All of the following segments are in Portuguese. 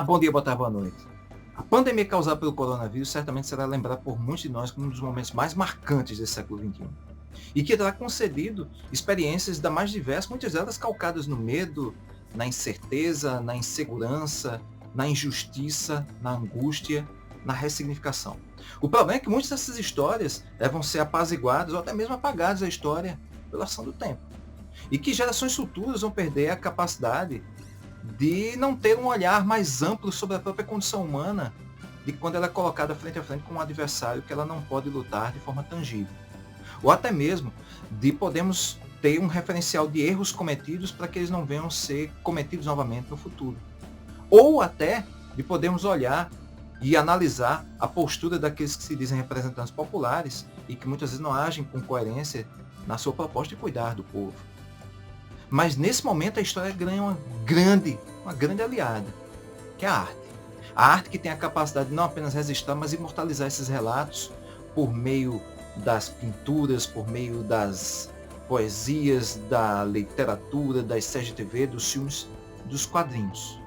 Bom dia, boa tarde, boa noite. A pandemia causada pelo coronavírus certamente será lembrada por muitos de nós como um dos momentos mais marcantes desse século XXI. E que terá concedido experiências da mais diversas, muitas delas calcadas no medo, na incerteza, na insegurança, na injustiça, na angústia, na ressignificação. O problema é que muitas dessas histórias vão ser apaziguadas ou até mesmo apagadas da história pela ação do tempo. E que gerações futuras vão perder a capacidade de não ter um olhar mais amplo sobre a própria condição humana de quando ela é colocada frente a frente com um adversário que ela não pode lutar de forma tangível. Ou até mesmo de podermos ter um referencial de erros cometidos para que eles não venham a ser cometidos novamente no futuro. Ou até de podermos olhar e analisar a postura daqueles que se dizem representantes populares e que muitas vezes não agem com coerência na sua proposta de cuidar do povo. Mas nesse momento a história ganha uma grande aliada, que é a arte. A arte que tem a capacidade de não apenas registrar, mas imortalizar esses relatos por meio das pinturas, por meio das poesias, da literatura, das séries de TV, dos filmes, dos quadrinhos.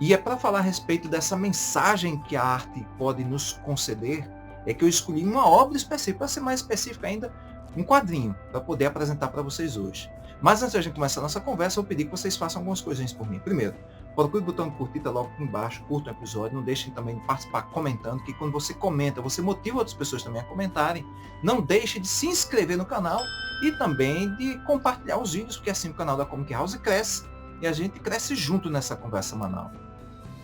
E é para falar a respeito dessa mensagem que a arte pode nos conceder, é que eu escolhi uma obra específica, para ser mais específico ainda, um quadrinho, para poder apresentar para vocês hoje. Mas antes de a gente começar a nossa conversa, eu vou pedir que vocês façam algumas coisinhas por mim. Primeiro, procure o botão de curtir, tá logo aqui embaixo, curta o episódio, não deixem também de participar comentando, que quando você comenta, você motiva outras pessoas também a comentarem. Não deixe de se inscrever no canal e também de compartilhar os vídeos, porque assim o canal da Comic House cresce e a gente cresce junto nessa conversa semanal.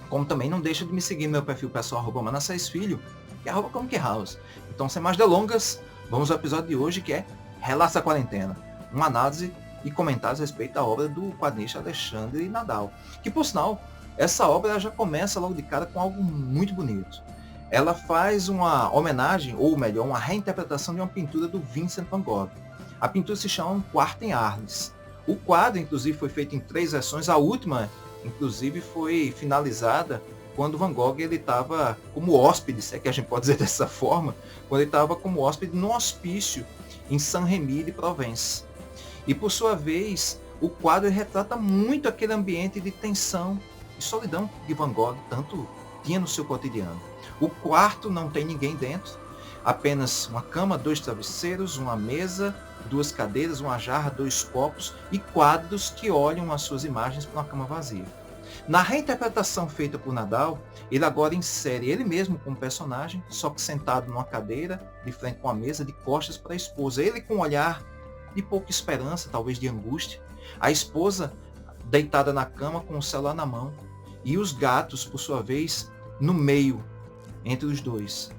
Como também não deixe de me seguir no meu perfil pessoal, @Manassés_Filho, que é @Comic House. Então, sem mais delongas, vamos ao episódio de hoje, que é Relatos da Quarentena, uma análise e comentários a respeito da obra do quadrinista Alexandre Nadal. Que, por sinal, essa obra já começa logo de cara com algo muito bonito. Ela faz uma homenagem, ou melhor, uma reinterpretação de uma pintura do Vincent van Gogh. A pintura se chama Um Quarto em Arles. O quadro, inclusive, foi feito em 3 versões. A última, inclusive, foi finalizada quando Van Gogh ele estava como hóspede, se é que a gente pode dizer dessa forma, quando ele estava como hóspede no hospício em Saint-Rémy de Provence. E por sua vez, o quadro retrata muito aquele ambiente de tensão e solidão que Van Gogh tanto tinha no seu cotidiano. O quarto não tem ninguém dentro, apenas uma cama, 2 travesseiros, uma mesa, 2 cadeiras, uma jarra, 2 copos e quadros que olham as suas imagens para uma cama vazia. Na reinterpretação feita por Nadal, ele agora insere ele mesmo como personagem, só que sentado numa cadeira, de frente com a mesa, de costas para a esposa. Ele com um olhar de pouca esperança, talvez de angústia. A esposa deitada na cama com o celular na mão. E os gatos, por sua vez, no meio, entre os dois.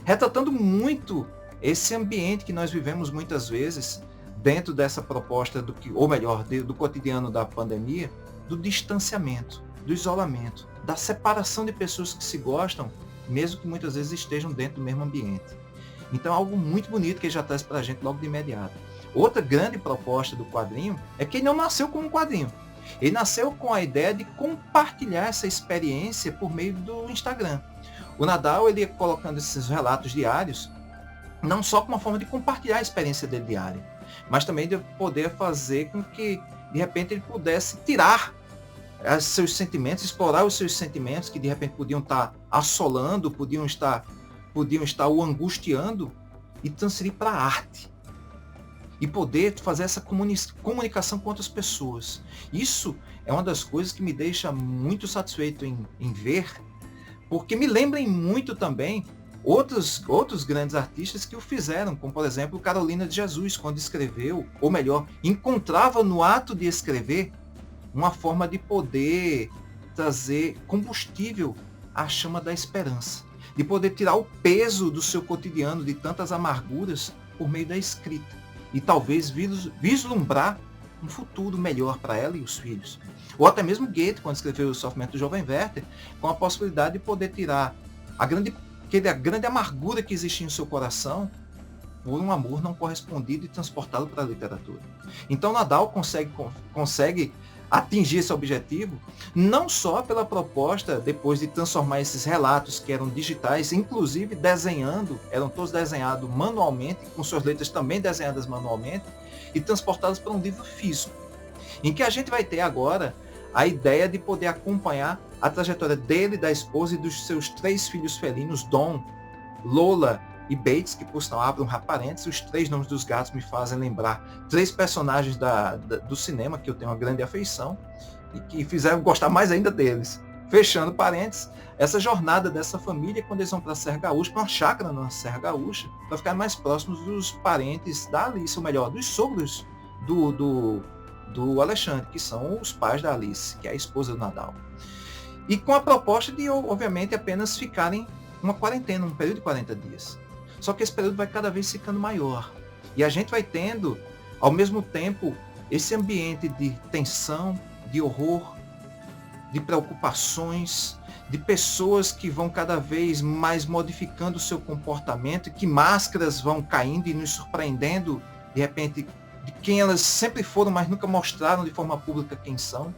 Retratando muito esse ambiente que nós vivemos muitas vezes dentro dessa proposta do cotidiano da pandemia, do distanciamento, do isolamento, da separação de pessoas que se gostam, mesmo que muitas vezes estejam dentro do mesmo ambiente. Então é algo muito bonito que ele já traz para a gente logo de imediato. Outra grande proposta do quadrinho é que ele não nasceu como um quadrinho. Ele nasceu com a ideia de compartilhar essa experiência por meio do Instagram. O Nadal ele ia colocando esses relatos diários, não só como uma forma de compartilhar a experiência dele diária, mas também de poder fazer com que, de repente, ele pudesse tirar os seus sentimentos, explorar os seus sentimentos que, de repente, podiam estar assolando, podiam estar o angustiando e transferir para a arte. E poder fazer essa comunicação com outras pessoas. Isso é uma das coisas que me deixa muito satisfeito em ver, porque me lembrem muito também outros grandes artistas que o fizeram, como por exemplo Carolina de Jesus, quando escreveu, ou melhor, encontrava no ato de escrever uma forma de poder trazer combustível à chama da esperança, de poder tirar o peso do seu cotidiano, de tantas amarguras, por meio da escrita. E talvez vislumbrar um futuro melhor para ela e os filhos. Ou até mesmo Goethe, quando escreveu O Sofrimento do Jovem Werther, com a possibilidade de poder tirar a grande amargura que existia em seu coração por um amor não correspondido e transportá-lo para a literatura. Então Nadal consegue atingir esse objetivo, não só pela proposta depois de transformar esses relatos que eram digitais, inclusive eram todos desenhados manualmente, com suas letras também desenhadas manualmente, e transportadas para um livro físico, em que a gente vai ter agora a ideia de poder acompanhar a trajetória dele, da esposa e dos seus 3 filhos felinos, Dom, Lola e Bates, que por sinal abram parênteses, os 3 nomes dos gatos me fazem lembrar 3 personagens do cinema que eu tenho uma grande afeição e que fizeram gostar mais ainda deles. Fechando parênteses, essa jornada dessa família, quando eles vão para a Serra Gaúcha, para uma chácara na Serra Gaúcha, para ficar mais próximos dos parentes da Alice, ou melhor, dos sogros do Alexandre, que são os pais da Alice, que é a esposa do Nadal. E com a proposta de, obviamente, apenas ficarem uma quarentena, um período de 40 dias. Só que esse período vai cada vez ficando maior. E a gente vai tendo, ao mesmo tempo, esse ambiente de tensão, de horror, de preocupações, de pessoas que vão cada vez mais modificando o seu comportamento, que máscaras vão caindo e nos surpreendendo, de repente, de quem elas sempre foram, mas nunca mostraram de forma pública quem são,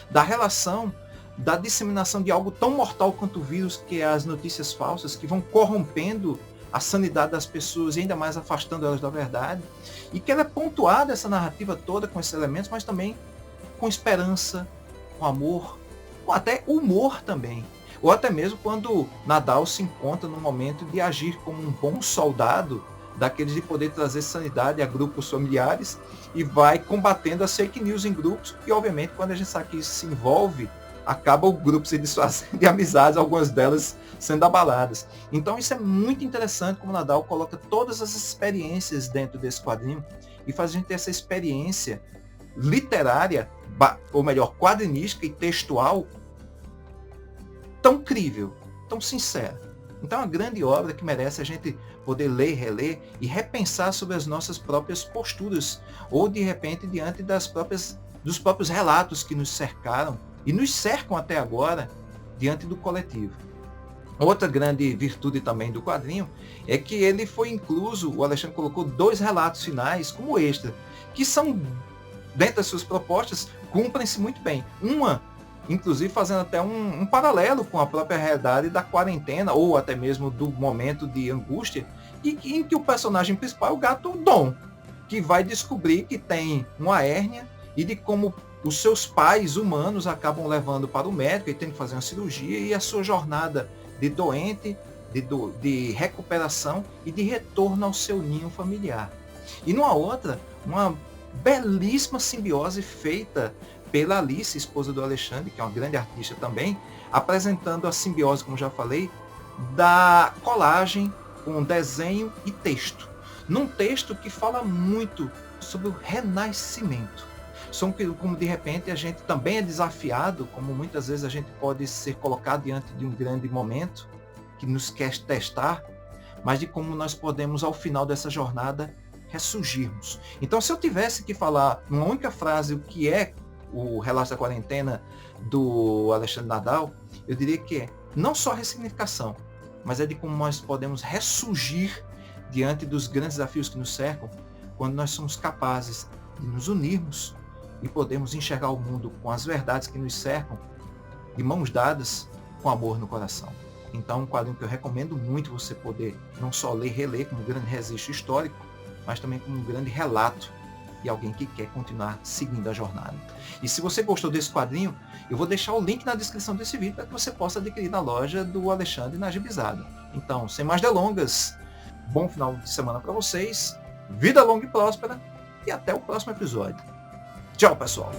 da relação, da disseminação de algo tão mortal quanto o vírus, que é as notícias falsas, que vão corrompendo a sanidade das pessoas e ainda mais afastando elas da verdade, e que ela é pontuada, essa narrativa toda, com esses elementos, mas também com esperança, com amor, com até humor também. Ou até mesmo quando Nadal se encontra no momento de agir como um bom soldado, daqueles de poder trazer sanidade a grupos familiares, e vai combatendo as fake news em grupos, e obviamente quando a gente sabe que isso se envolve, acaba o grupo se desfazendo de amizades, algumas delas sendo abaladas. Então isso é muito interessante como Nadal coloca todas as experiências dentro desse quadrinho e faz a gente ter essa experiência literária, ou melhor, quadrinística e textual tão crível, tão sincera. Então é uma grande obra que merece a gente poder ler, reler e repensar sobre as nossas próprias posturas, ou de repente diante dos próprios relatos que nos cercaram e nos cercam até agora diante do coletivo. Outra grande virtude também do quadrinho é que ele foi incluso, o Alexandre colocou 2 relatos finais como extra, que são, dentro das suas propostas, cumprem-se muito bem. Uma, inclusive, fazendo até um paralelo com a própria realidade da quarentena, ou até mesmo do momento de angústia, em que o personagem principal é o gato Dom, que vai descobrir que tem uma hérnia e de como os seus pais humanos acabam levando para o médico e tem que fazer uma cirurgia, e a sua jornada de doente, de recuperação e de retorno ao seu ninho familiar. E numa outra, uma belíssima simbiose feita pela Alice, esposa do Alexandre, que é uma grande artista também, apresentando a simbiose, como já falei, da colagem com desenho e texto. Num texto que fala muito sobre o renascimento. Como de repente a gente também é desafiado, como muitas vezes a gente pode ser colocado diante de um grande momento que nos quer testar, mas de como nós podemos, ao final dessa jornada, ressurgirmos. Então, se eu tivesse que falar numa única frase o que é o Relato da Quarentena do Alexandre Nadal, eu diria que é não só a ressignificação, mas é de como nós podemos ressurgir diante dos grandes desafios que nos cercam, quando nós somos capazes de nos unirmos e podemos enxergar o mundo com as verdades que nos cercam, de mãos dadas, com amor no coração. Então, um quadrinho que eu recomendo muito você poder não só ler e reler como um grande registro histórico, mas também como um grande relato de alguém que quer continuar seguindo a jornada. E se você gostou desse quadrinho, eu vou deixar o link na descrição desse vídeo para que você possa adquirir na loja do Alexandre na Gibizada. Então, sem mais delongas, bom final de semana para vocês, vida longa e próspera, e até o próximo episódio. Tchau, pessoal!